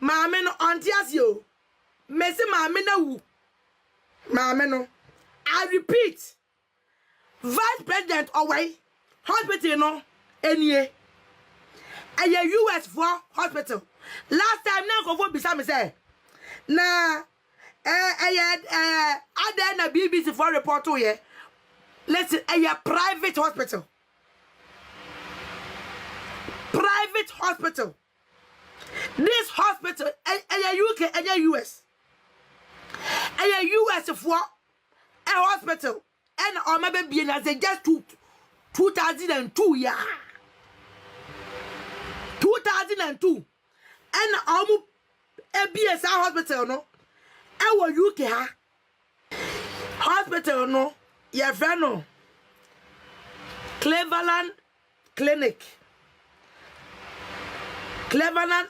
Maame no antias yo. Mesi maame na wu. Maame no. I repeat. Vice President away. Hospital no. Enye. Eye US for hospital. Last time na go for bisa me say. Na ada na BBC for report to ye. Listen, a private hospital. Private hospital. This hospital, a UK, a US. A US for a hospital. And or maybe being as a just 2002 yeah. 2002. And almost a BSI hospital no. Our UK ha. Hospital no. Your friend no. Cleveland Clinic. Cleveland